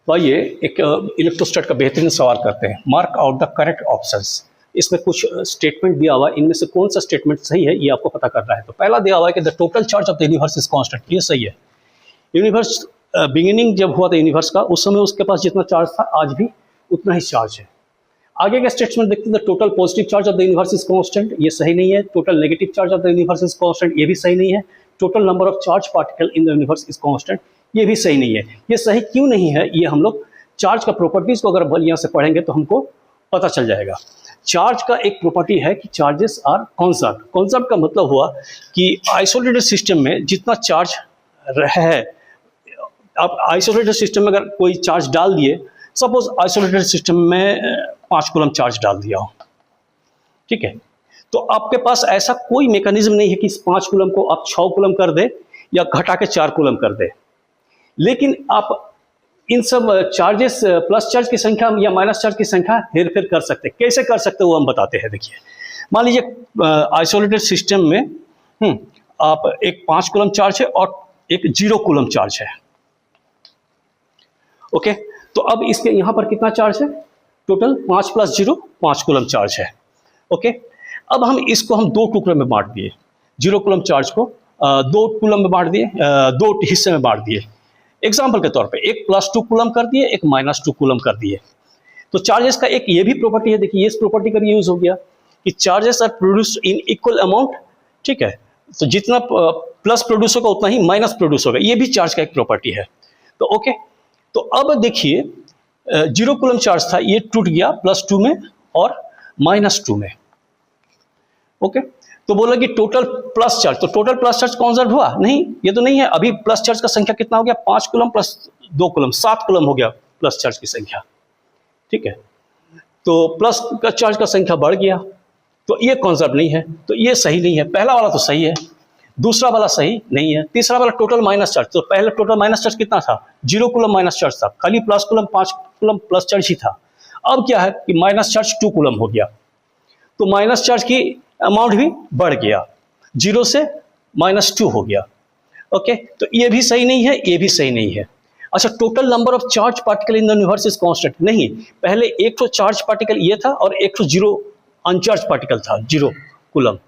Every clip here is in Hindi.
तो आइए एक इलेक्ट्रोस्टैट का बेहतरीन सवाल करते हैं। Mark out the correct options. इसमें कुछ स्टेटमेंट दिया हुआ है, इनमें से कौन सा स्टेटमेंट सही है ये आपको पता करना है। तो पहला दिया हुआ है कि the total charge of the universe is constant, ये सही है। यूनिवर्स बिगिनिंग जब हुआ था यूनिवर्स का, उस समय उसके पास जितना चार्ज था आज भी उतना ही चार्ज है। आगे का स्टेटमेंट देखते हैं, the total positive charge of the universe is constant, ये सही नहीं है। Total negative charge of the universe is constant, ये भी सही नहीं है। Total number of charge particle in the universe is constant, ये भी सही नहीं है। ये सही क्यों नहीं है, ये हम लोग चार्ज का प्रॉपर्टीज को अगर बढ़िया से पढ़ेंगे तो हमको पता चल जाएगा। चार्ज का एक प्रॉपर्टी है कि चार्जेस आर कॉन्जर्व्ड। कॉन्जर्व्ड का मतलब हुआ कि आइसोलेटेड सिस्टम में जितना चार्ज है, आप आइसोलेटेड सिस्टम में अगर कोई चार्ज डाल दिए, सपोज आइसोलेटेड सिस्टम में 5 कूलम चार्ज डाल दिया हो, ठीक है, तो आपके पास ऐसा कोई मैकेनिज्म नहीं है कि इस 5 कूलम को आप 6 कूलम कर दे या घटा के 4 कूलम कर दे। लेकिन आप इन सब चार्जेस, प्लस चार्ज की संख्या या माइनस चार्ज की संख्या हेरफेर कर सकते हैं। कैसे कर सकते हैं वो हम बताते हैं। देखिए, मान लीजिए आइसोलेटेड सिस्टम में आप एक 5 कूलम चार्ज है और एक 0 कूलम चार्ज है। ओके, तो अब इसके यहाँ पर कितना चार्ज है? टोटल 5 + 0 5 कूलम चार्ज है। ओके, अब इसको हम 2 टुकड़े में बांट दिए। 0 कूलम चार्ज को 2 कूलम में बांट दिए, 2 हिस्से में बांट दिए। एग्जाम्पल के तौर पे एक +2 कूलम कर दिए, एक -2 कूलम कर दिए। तो चार्जेस का एक ये भी प्रॉपर्टी है। देखिए, इस प्रॉपर्टी का भी यूज हो गया कि charges are produced in equal amount, ठीक है। तो जितना प्लस प्रोड्यूस होगा उतना ही माइनस प्रोड्यूस होगा, ये भी चार्ज का एक प्रॉपर्टी है। तो ओके, तो अब देखिए 0 कूलम चार्ज था, ये टूट गया +2 में और -2 में। ओके, तो बोला कि टोटल प्लस चार्ज, तो टोटल प्लस चार्ज कॉन्जर्व हुआ? नहीं, ये तो नहीं है। अभी प्लस चार्ज का संख्या कितना हो गया? 5 कूलम + 2 कूलम, 7 कूलम हो गया प्लस चार्ज की संख्या, ठीक है। तो प्लस का चार्ज का संख्या बढ़ गया, तो ये कॉन्जर्व नहीं है, तो ये सही नहीं है। पहला वाला तो सही है, दूसरा वाला सही नहीं है। तीसरा वाला टोटल माइनस चार्ज, तो पहले टोटल माइनस चार्ज कितना था? 0 कूलम माइनस चार्ज था, खाली plus coulomb 5 coulomb plus charge ही था। अब क्या है कि माइनस चार्ज 2 कूलम हो गया, तो माइनस चार्ज की अमाउंट भी बढ़ गया, 0 से -2 हो गया। ओके, तो ये भी सही नहीं है, ये भी सही नहीं है। अच्छा, total number of charge particle in the universe is constant, नहीं, पहले एक तो चार्ज पार्टिकल ये था और एक तो 0 अनचार्ज पार्टिकल था, 0 कूलम।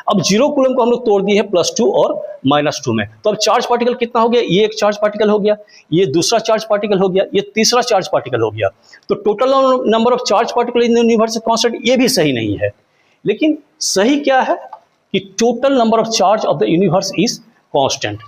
अब 0 कूलम को हम लोग तोड़ दिए हैं +2 और -2 में, तो अब चार्ज पार्टिकल कितना हो गया? ये एक चार्ज पार्टिकल हो गया, ये दूसरा चार्ज पार्टिकल हो गया, ये तीसरा चार्ज पार्टिकल हो गया। तो total number of charge particle in the universe is constant, ये भी सही नहीं है। लेकिन सही क्या है कि total number of charge of the universe is constant.